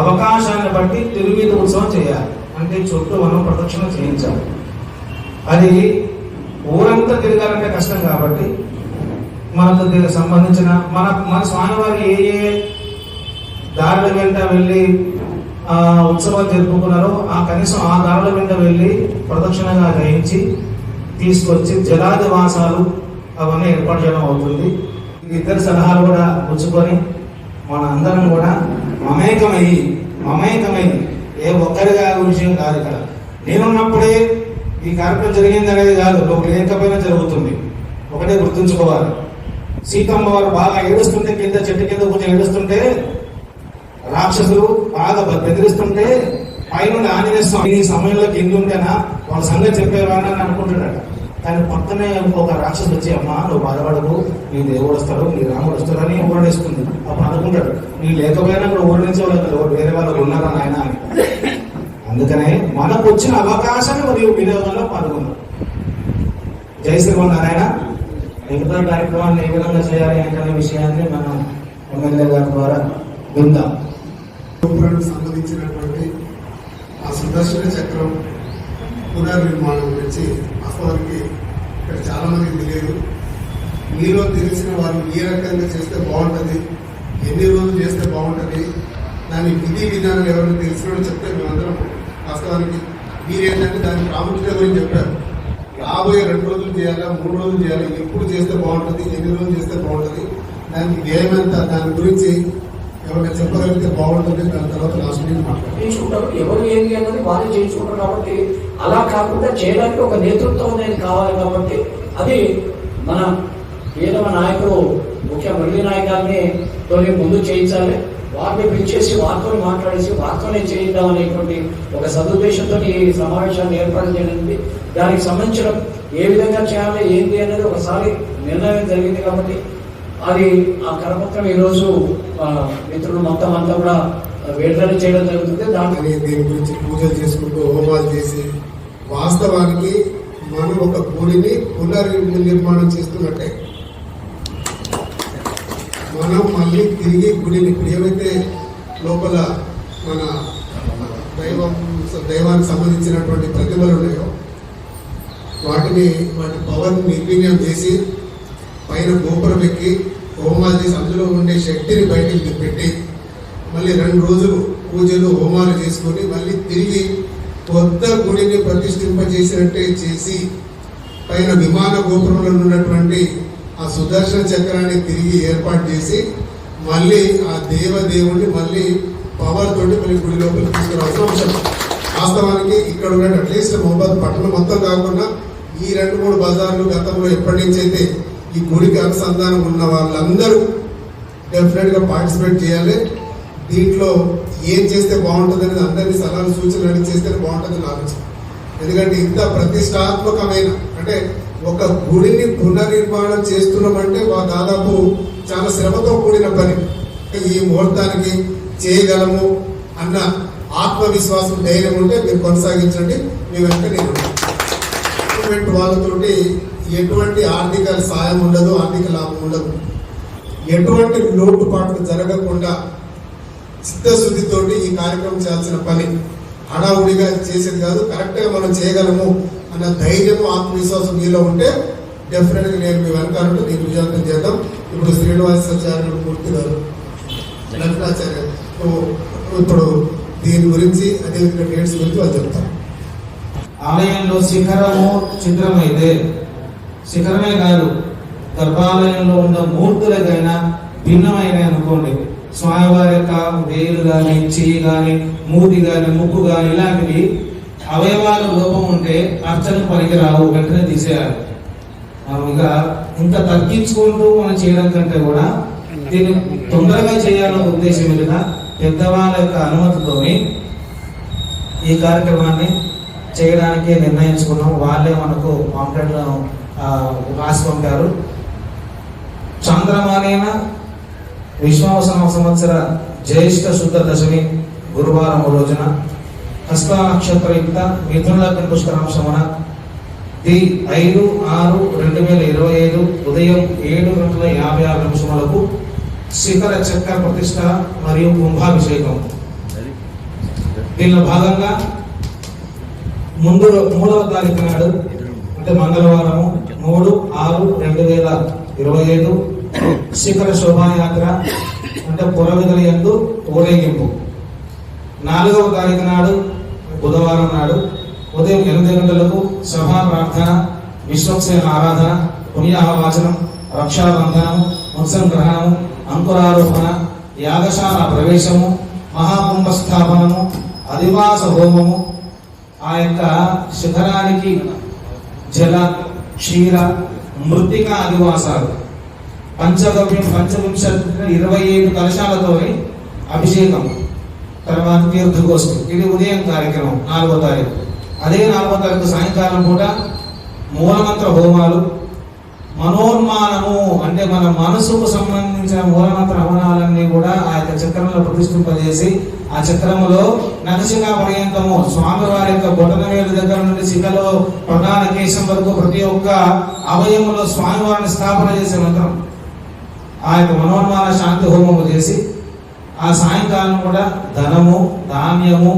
అవకాశాన్ని బట్టి తిరువీధి ఉత్సవం చేయాలి. అంటే చుట్టూ మనం ప్రదక్షిణ చేయించాలి. అది ఊరంతా తిరగాలంటే కష్టం కాబట్టి మనకు దీనికి సంబంధించిన మన స్వామివారు ఏ ఏ దారుల వెంట వెళ్ళి ఉత్సవాలు జరుపుకున్నారో కనీసం ఆ దారుల వెంట వెళ్ళి ప్రదక్షిణగా గ్రహించి తీసుకొచ్చి జలాది వాసాలు అవన్నీ ఏర్పాటు చేయడం అవుతుంది. ఇద్దరు సలహాలు కూడా పుచ్చుకొని మన అందరం కూడా మమేకమై ఏ ఒక్కరిగా విషయం కాదు. ఇక్కడ నేనున్నప్పుడే ఈ కార్యక్రమం జరిగింది అనేది కాదు, ఒక లేకపోయినా జరుగుతుంది. ఒకటే గుర్తుంచుకోవాలి. సీతమ్మ వారు బాగా ఏడుస్తుంటే కింద చెట్టు కింద కూర్చొని ఏడుస్తుంటే రాక్షసులు బాగా బెదిరిస్తుంటే పైన ఆంజనేయ స్వామి ఈ సమయంలో కింద ఉంటేనా వాళ్ళ సంగతి చెప్పేవారని అని అనుకుంటున్నాడు. కానీ పక్కనే ఒక రాక్షసులు వచ్చి అమ్మా నువ్వు బాధపడకు, నీ దేవుడు వస్తాడు, నీ రాముడు వస్తాడు అని ఓడేస్తుంది. అప్పుడు అనుకుంటాడు నీ లేకపోయినా ఇక్కడ ఓడించే వాళ్ళు వేరే వాళ్ళకు ఉన్నారా నాయన అని. అందుకనే మనకు వచ్చిన అవకాశాన్ని మరియు వినియోగంలో పాల్గొన్నాం. జై శ్రీమన్నారాయణ. మిగతా కార్యక్రమాన్ని ఏ విధంగా చేయాలి అనే విషయాన్ని మనం ఎమ్మెల్యే గారి ద్వారా విందాం. సంబంధించినటువంటి ఆ సుదర్శన చక్రం పునర్నిర్మాణం గురించి వాస్తవానికి ఇక్కడ చాలా మందికి తెలియదు. మీలో తెలిసిన వారు ఏ రకంగా చేస్తే బాగుంటుంది, ఎన్ని రోజులు చేస్తే బాగుంటుంది, దాని విధి విధానం ఎవరైనా తెలిసినట్టు చెప్తే మేమందరం వాస్తవానికి మీరేంటంటే దాని ప్రాముఖ్యత గురించి చెప్పారు. రాబోయే 2 రోజులు చేయాలా, 3 రోజులు చేయాలి, ఎప్పుడు చేస్తే బాగుంటుంది, ఎన్ని రోజులు చేస్తే బాగుంటుంది, దానికి వ్యయం ఎంత, దాని గురించి ఎవరైనా చెప్పగలిగితే బాగుంటుంది. దాని తర్వాత లాస్ట్ నుంచి మాట్లాడుకుంటారు. ఎవరు ఏంటి అన్నది వాళ్ళు చేయించుకుంటారు. కాబట్టి అలా కాకుండా చేయడానికి ఒక నేతృత్వం అనేది కావాలి. కాబట్టి అది మన ఏదవ నాయకుడు ముఖ్య మురళీ నాయకుల్ని తోని ముందు చేయించాలి. వారిని పిలిచేసి వారితో మాట్లాడేసి వారితోనే చేయిద్దాం అనేటువంటి ఒక సదుద్దేశంతో ఈ సమావేశాన్ని ఏర్పాటు చేయడానికి దానికి సంబంధించిన ఏ విధంగా చేయాలి ఏంటి అనేది ఒకసారి నిర్ణయం జరిగింది. కాబట్టి అది ఆ కరపత్రం ఈరోజు మిత్రులు మొత్తం అంతా కూడా విడుదల చేయడం జరుగుతుంది. దీని గురించి పూజలు చేసుకుంటూ హోమాలు చేసి వాస్తవానికి మనం ఒక గుడిని పునర్నిర్మాణం చేస్తున్నట్టే. మనం మళ్ళీ తిరిగి గుడిని ఇప్పుడు ఏవైతే లోపల మన దైవానికి సంబంధించినటువంటి ప్రతిమలు ఉన్నాయో వాటి పవర్ని నిర్వీర్యం చేసి పైన గోపురం ఎక్కి హోమాలు చేసి అందులో ఉండే శక్తిని బయటికి పెట్టి మళ్ళీ 2 రోజులు పూజలు హోమాలు చేసుకొని మళ్ళీ తిరిగి కొత్త గుడిని ప్రతిష్ఠింపజేసినట్టే చేసి పైన విమాన గోపురంలో ఉన్నటువంటి ఆ సుదర్శన చక్రాన్ని తిరిగి ఏర్పాటు చేసి మళ్ళీ ఆ దేవదేవుడిని మళ్ళీ పవర్ తోటి మళ్ళీ గుడి లోపలికి తీసుకురావాల్సిన అవసరం. వాస్తవానికి ఇక్కడ ఉన్న అట్లీస్ట్ మహబాద్ పట్టణం మొత్తం కాకుండా ఈ 2-3 బజార్లు గతంలో ఎప్పటి నుంచి అయితే ఈ గుడికి అనుసంధానం ఉన్న వాళ్ళందరూ డెఫినెట్గా పార్టిసిపేట్ చేయాలి. దీంట్లో ఏం చేస్తే బాగుంటుంది అనేది అందరినీ సలహాలు సూచనలు అడిగి చేస్తేనే బాగుంటుందని ఆలోచన. ఎందుకంటే ఇంత ప్రతిష్టాత్మకమైన అంటే ఒక గుడిని పునర్నిర్మాణం చేస్తున్నామంటే దాదాపు చాలా శ్రమతో కూడిన పని. ఈ ముహూర్తానికి చేయగలము అన్న ఆత్మవిశ్వాసం ధైర్యం ఉంటే మీరు కొనసాగించండి. మీ వెంట నేను వాళ్ళతోటి ఎటువంటి ఆర్థిక సాయం ఉండదు, ఆర్థిక లాభం ఉండదు. ఎటువంటి లోటుపాట్లు జరగకుండా చిత్తశుద్ధితోటి ఈ కార్యక్రమం చేయాల్సిన పని. హడావుడిగా చేసేది కాదు, కరెక్ట్గా మనం చేయగలము అన్న ధైర్యం ఆత్మవిశ్వాసం మీలో ఉంటే డెఫినెట్గా నేను మీ వెనకాలంటే నేను విజయవంతం చేద్దాం. ఇప్పుడు శ్రీనివాసాచార్యులు మూర్తి గారు, లక్ష్మణాచార్య ఇప్పుడు దీని గురించి అదేవిధంగా డేట్స్ గురించి వాళ్ళు చెప్తారు. ఆలయంలో శిఖరము చిత్రమైతే శిఖరమే కాదు, గర్భాలయంలో ఉన్న మూర్తులకైనా భిన్నమైన అనుకోండి. స్వామివారి యొక్క వేలు కానీ, చెయ్యి కానీ, మూతి కానీ, ముక్కు కానీ ఇలాంటివి అవయవాల లోపం ఉంటే అర్చనకు పనికిరావు, వెంటనే తీసేయాలి. మనం ఇంకా తగ్గించుకుంటూ మనం చేయడం కంటే కూడా దీన్ని తొందరగా చేయాలన్న ఉద్దేశం మీద పెద్దవాళ్ళ యొక్క అనుమతితోని ఈ కార్యక్రమాన్ని చేయడానికి నిర్ణయించుకున్నాం. వాళ్ళే మనకు పాంప్లెట్లను రాసి పంపారు. చంద్రమానేన విశ్వావసన సంవత్సర జ్యేష్ఠ శుద్ధ దశమి గురువారం రోజున హస్త నక్షత్రయుక్త మిథున లగ్న పుష్కరాంశమున 5/6/2025 ఉదయం 7:56 శిఖర చక్ర ప్రతిష్ట మరియు కుంభాభిషేకం దీనిలో భాగంగా మూడవ తారీఖు నాడు అంటే మంగళవారము 3/6/2025 శిఖర శోభాయాత్ర అంటే పురవిధుల యందు ఊరేగింపు. 4వ తారీఖు నాడు బుధవారం నాడు ఉదయం 8 గంటలకు సభా ప్రార్థన, విశ్వక్సేన ఆరాధన, పుణ్యాహవాచనం, రక్షాబంధనము, ముత్సంగ్రహణము, అంకురారోపణ, యాగశాల ప్రవేశము, మహాకుంభ స్థాపనము, అధివాస హోమము, ఆ యొక్క శిఖరానికి జల క్షీర మృత్తిక అధివాసాలు, పంచగవ్యం 25 కలశాలతో అభిషేకం, తర్వాత తీర్థగోష్ఠి. ఇది ఉదయం కార్యక్రమం 4వ తారీఖు. అదే 4వ తారీఖు సాయంకాలం పూట మూలమంత్ర హోమాలు, మనోన్మానము అంటే మన మనసుకు సంబంధించిన మూలమంత్ర హవనాలన్నీ కూడా ఆ యొక్క చక్రంలో ప్రతిష్ఠింపజేసి ఆ చక్రములో నఖశిఖా పర్యంతము స్వామివారి యొక్క బొటనవేలు దగ్గర నుండి శిఖలో ప్రధాన కేశం వరకు ప్రతి ఒక్క అవయములో స్వామివారిని స్థాపన చేసే మంత్రం ఆ యొక్క మనోన్మాన శాంతి హోమము చేసి ఆ సాయంకాలం కూడా ధనము, ధాన్యము,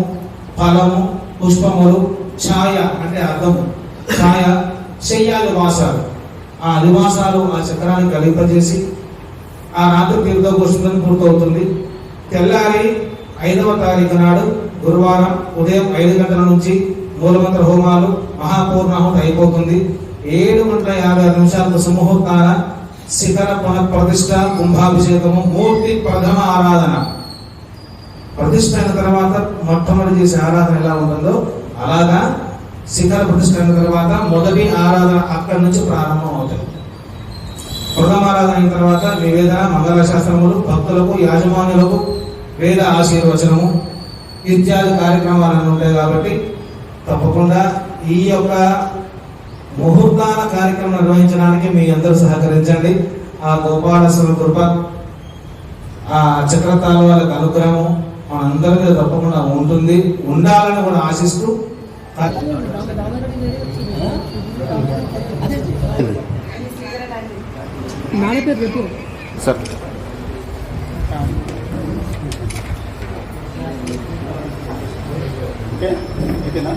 ఫలము, పుష్పములు, ఛాయ అంటే అర్థము, ఛాయ, శయ్యాలి వాసాలు, ఆ నివాసాలు ఆ చక్రాన్ని కలిపజేసి ఆ రాత్రి తీర్థగోష్ఠులను పూర్తవుతుంది. తెల్లారి 5వ తారీఖు నాడు గురువారం ఉదయం 5 గంటల నుంచి మూలమంత్ర హోమాలు, మహాపూర్ణాహుతి అయిపోతుంది. 7:56 సుముహూర్తాన శిఖర పునఃప్రతిష్ఠ, కుంభాభిషేకము, మూర్తి ప్రథమ ఆరాధన. ప్రతిష్ఠ అయిన తర్వాత మొట్టమొదటి చేసే ఆరాధన ఎలా ఉంటుందో అలాగా శిఖర ప్రతిష్ఠ అయిన తర్వాత మొదటి ఆరాధన అక్కడి నుంచి ప్రారంభం అవుతుంది. ప్రథమ ఆరాధన అయిన తర్వాత నివేదన, మంగళ శాస్త్రములు, భక్తులకు, యాజమాన్యులకు వేద ఆశీర్వచనము ఇత్యాది కార్యక్రమాలన్నీ ఉంటాయి. కాబట్టి తప్పకుండా ఈ యొక్క ముహూర్తాన కార్యక్రమం నిర్వహించడానికి మీ అందరూ సహకరించండి. ఆ గోపాలస్వామి కృప, ఆ చక్రతాళ వాళ్ళకి అనుగ్రహం మనందరి మీద తప్పకుండా ఉంటుంది, ఉండాలని కూడా ఆశిస్తూ సార్ ఓకేనా?